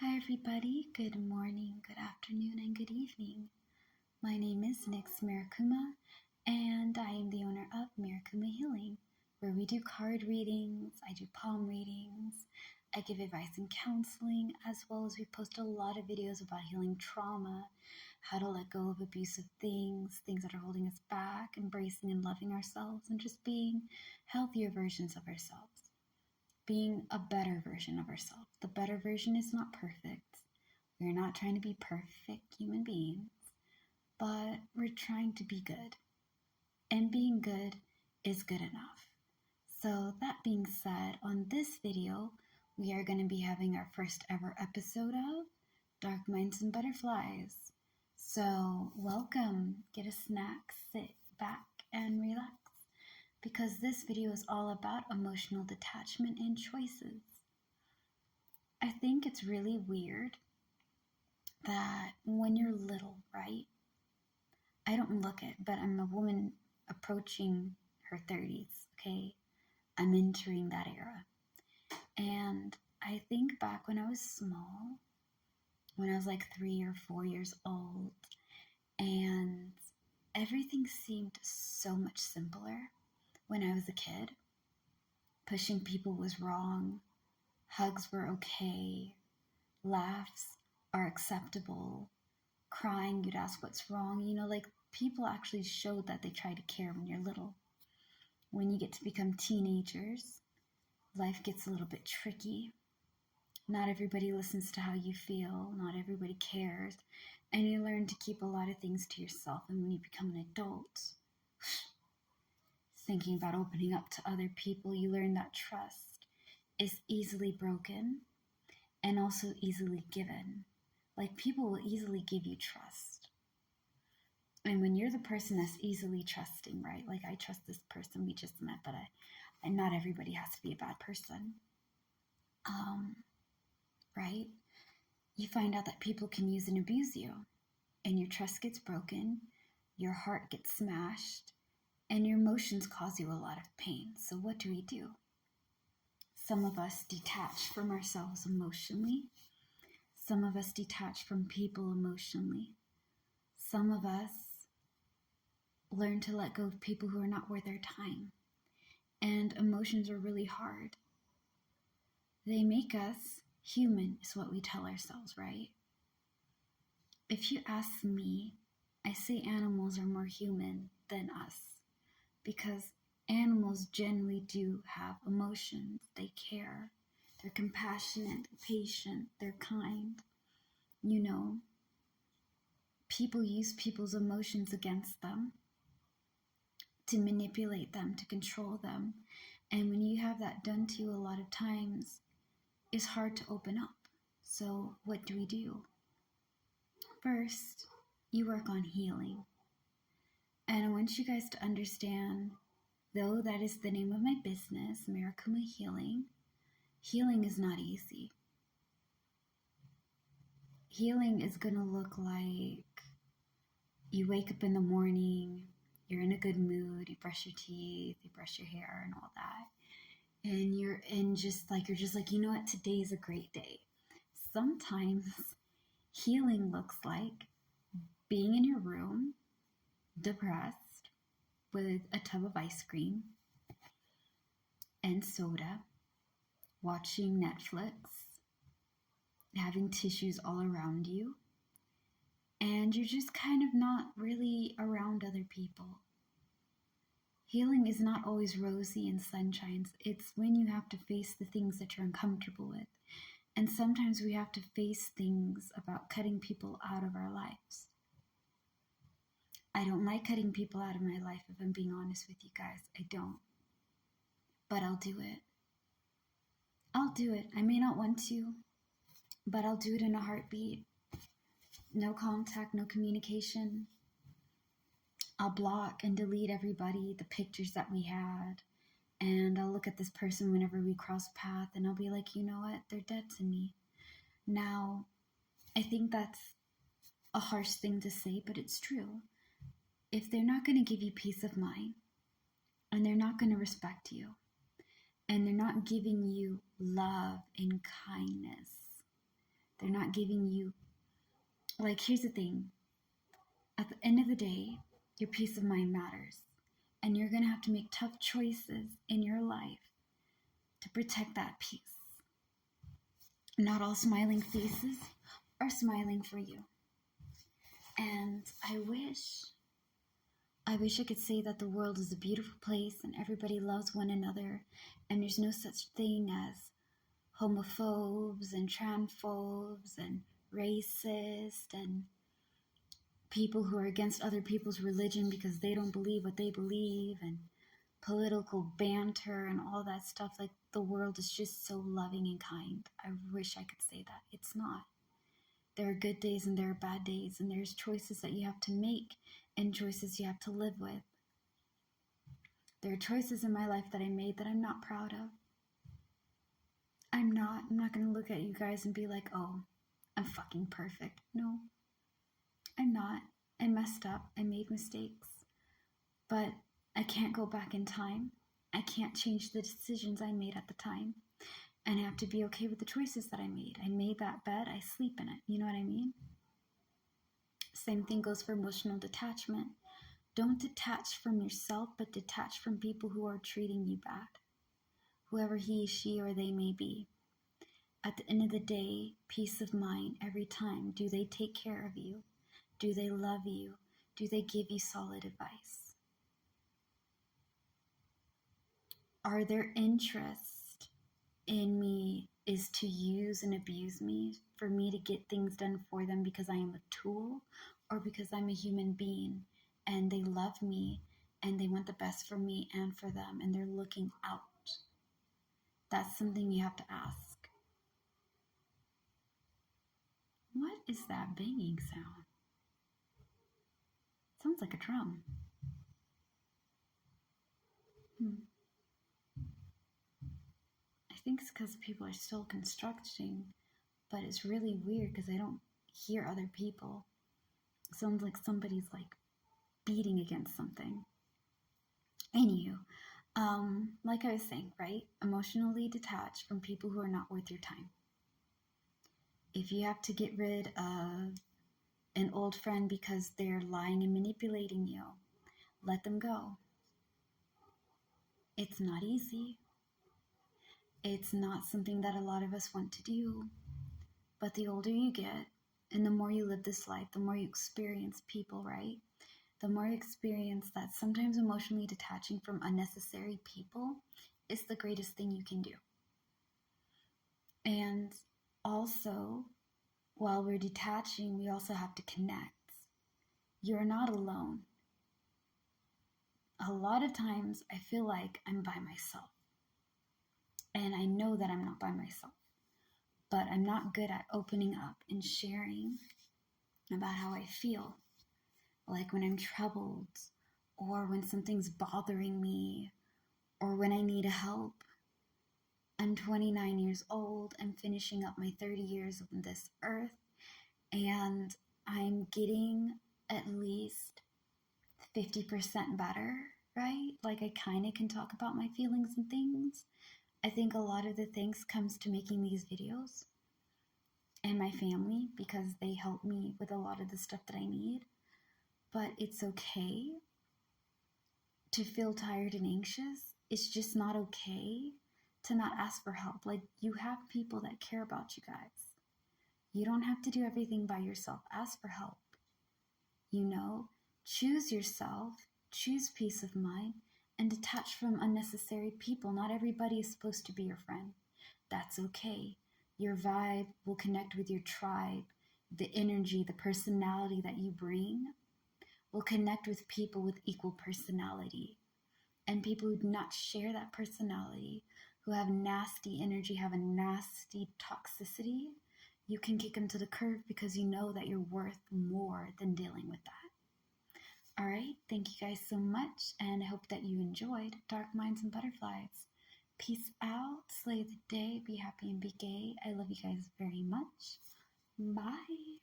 Hi everybody, good morning, good afternoon, and good evening. My name is X-treamly Marikuma, and I am the owner of Marikuma Healing, where we do card readings, I do palm readings, I give advice and counseling, as well as we post a lot of videos about healing trauma, how to let go of abusive things that are holding us back, embracing and loving ourselves, and just being healthier versions of ourselves. Being a better version of ourselves. The better version is not perfect. We're not trying to be perfect human beings, but we're trying to be good. And being good is good enough. So that being said, on this video, we are going to be having our first ever episode of Dark Minds and Butterflies. So welcome, get a snack, sit back and relax, because this video is all about emotional detachment and choices. I think it's really weird that when you're little, right? I don't look it, but I'm a woman approaching her 30s, okay? I'm entering that era. And I think back when I was small, when I was like 3 or 4 years old, and everything seemed so much simpler when I was a kid. Pushing people was wrong. Hugs were okay. Laughs are acceptable. Crying, you'd ask what's wrong. Like people actually showed that they try to care when you're little. When you get to become teenagers, life gets a little bit tricky. Not everybody listens to how you feel. Not everybody cares. And you learn to keep a lot of things to yourself. And when you become an adult, thinking about opening up to other people, you learn that trust is easily broken and also easily given. Like people will easily give you trust. And when you're the person that's easily trusting, right? Like I trust this person we just met, but and not everybody has to be a bad person. Right? You find out that people can use and abuse you, and your trust gets broken, your heart gets smashed, and your emotions cause you a lot of pain. So what do? Some of us detach from ourselves emotionally. Some of us detach from people emotionally. Some of us learn to let go of people who are not worth our time. And emotions are really hard. They make us human, is what we tell ourselves, right? If you ask me, I say animals are more human than us, because animals generally do have emotions. They care. They're compassionate, patient, they're kind. People use people's emotions against them to manipulate them, to control them. And when you have that done to you a lot of times, it's hard to open up. So what do? First, you work on healing. And I want you guys to understand, though that is the name of my business, Marikuma Healing, healing is not easy. Healing is going to look like you wake up in the morning, you're in a good mood, you brush your teeth, you brush your hair and all that. And you're just like, you know what, today is a great day. Sometimes healing looks like being in your room, depressed, with a tub of ice cream and soda, watching Netflix, having tissues all around you, and you're just kind of not really around other people. Healing is not always rosy and sunshines. It's when you have to face the things that you're uncomfortable with. And sometimes we have to face things about cutting people out of our lives. I don't like cutting people out of my life, if I'm being honest with you guys. I don't. But I'll do it. I'll do it. I may not want to, but I'll do it in a heartbeat. No contact, no communication. I'll block and delete everybody, the pictures that we had. And I'll look at this person whenever we cross path, and I'll be like, you know what? They're dead to me. Now, I think that's a harsh thing to say, but it's true. If they're not going to give you peace of mind, and they're not going to respect you, and they're not giving you love and kindness, They're not giving you, like, here's the thing. At the end of the day, your peace of mind matters. And you're going to have to make tough choices in your life to protect that peace. Not all smiling faces are smiling for you. And I wish I could say that the world is a beautiful place and everybody loves one another and there's no such thing as homophobes and transphobes and racist and people who are against other people's religion because they don't believe what they believe and political banter and all that stuff. Like, the world is just so loving and kind. I wish I could say that. It's not. There are good days and there are bad days, and there's choices that you have to make and choices you have to live with. There are choices in my life that I made that I'm not proud of. I'm not going to look at you guys and be like, oh, I'm fucking perfect. No, I'm not. I messed up. I made mistakes. But I can't go back in time. I can't change the decisions I made at the time. And I have to be okay with the choices that I made. I made that bed, I sleep in it. You know what I mean? Same thing goes for emotional detachment. Don't detach from yourself, but detach from people who are treating you bad. Whoever he, she, or they may be. At the end of the day, peace of mind every time. Do they take care of you? Do they love you? Do they give you solid advice? Are their interest in me is to use and abuse me for me to get things done for them because I am a tool, or because I'm a human being and they love me and they want the best for me and for them and they're looking out? That's something you have to ask. What is that banging sound? Sounds like a drum. I think it's because people are still constructing, but it's really weird because I don't hear other people. It sounds like somebody's like beating against something. Anywho, like I was saying, right? Emotionally detached from people who are not worth your time. If you have to get rid of an old friend because they're lying and manipulating you, let them go. It's not easy. It's not something that a lot of us want to do. But the older you get and the more you live this life, the more you experience people, right? The more you experience that sometimes emotionally detaching from unnecessary people is the greatest thing you can do. And also, while we're detaching, we also have to connect. You're not alone. A lot of times I feel like I'm by myself. And I know that I'm not by myself. But I'm not good at opening up and sharing about how I feel. Like when I'm troubled, or when something's bothering me, or when I need help. I'm 29 years old. I'm finishing up my 30 years on this earth. And I'm getting at least 50% better, right? Like, I kind of can talk about my feelings and things. I think a lot of the thanks comes to making these videos and my family, because they help me with a lot of the stuff that I need. But it's okay to feel tired and anxious. It's just not okay to not ask for help. Like, you have people that care about you guys. You don't have to do everything by yourself. Ask for help. You know, choose yourself, choose peace of mind, and detach from unnecessary people. Not everybody is supposed to be your friend. That's okay. Your vibe will connect with your tribe. The energy, the personality that you bring will connect with people with equal personality. And people who do not share that personality, who have nasty energy, have a nasty toxicity, you can kick them to the curb because you know that you're worth more than dealing with that. All right, thank you guys so much, and I hope that you enjoyed Dark Minds and Butterflies. Peace out, slay the day, be happy and be gay. I love you guys very much. Bye.